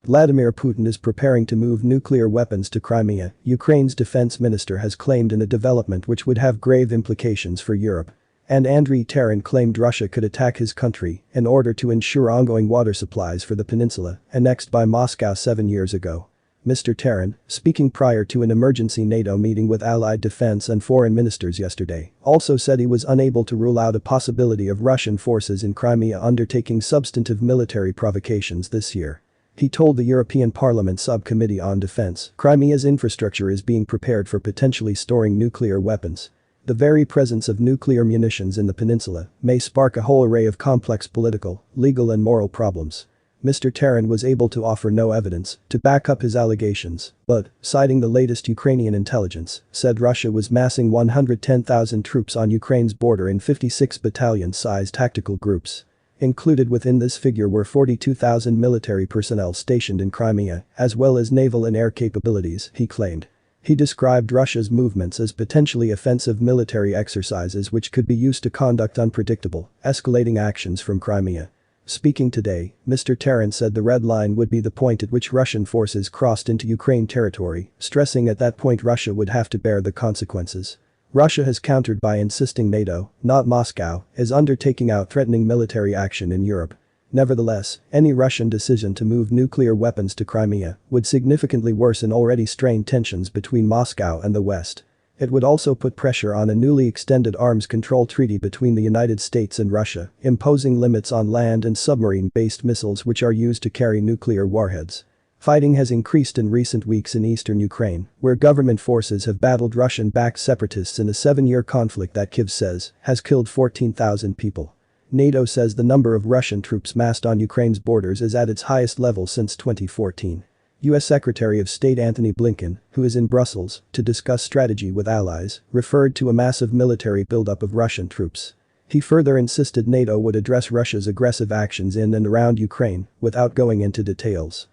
Vladimir Putin is preparing to move nuclear weapons to Crimea, Ukraine's defense minister has claimed in a development which would have grave implications for Europe. And Andrii Taran claimed Russia could attack his country in order to ensure ongoing water supplies for the peninsula, annexed by Moscow 7 years ago. Mr. Taran, speaking prior to an emergency NATO meeting with allied defense and foreign ministers yesterday, also said he was unable to rule out a possibility of Russian forces in Crimea undertaking substantive military provocations this year. He told the European Parliament Subcommittee on Defense, Crimea's infrastructure is being prepared for potentially storing nuclear weapons. The very presence of nuclear munitions in the peninsula may spark a whole array of complex political, legal and moral problems. Mr. Taran was able to offer no evidence to back up his allegations, but, citing the latest Ukrainian intelligence, said Russia was massing 110,000 troops on Ukraine's border in 56 battalion-sized tactical groups. Included within this figure were 42,000 military personnel stationed in Crimea, as well as naval and air capabilities, he claimed. He described Russia's movements as potentially offensive military exercises which could be used to conduct unpredictable, escalating actions from Crimea. Speaking today, Mr. Taran said the red line would be the point at which Russian forces crossed into Ukraine territory, stressing at that point Russia would have to bear the consequences. Russia has countered by insisting NATO, not Moscow, is undertaking out threatening military action in Europe. Nevertheless, any Russian decision to move nuclear weapons to Crimea would significantly worsen already strained tensions between Moscow and the West. It would also put pressure on a newly extended arms control treaty between the United States and Russia, imposing limits on land and submarine-based missiles which are used to carry nuclear warheads. Fighting has increased in recent weeks in eastern Ukraine, where government forces have battled Russian-backed separatists in a 7-year conflict that Kyiv says has killed 14,000 people. NATO says the number of Russian troops massed on Ukraine's borders is at its highest level since 2014. U.S. Secretary of State Antony Blinken, who is in Brussels to discuss strategy with allies, referred to a massive military buildup of Russian troops. He further insisted NATO would address Russia's aggressive actions in and around Ukraine without going into details.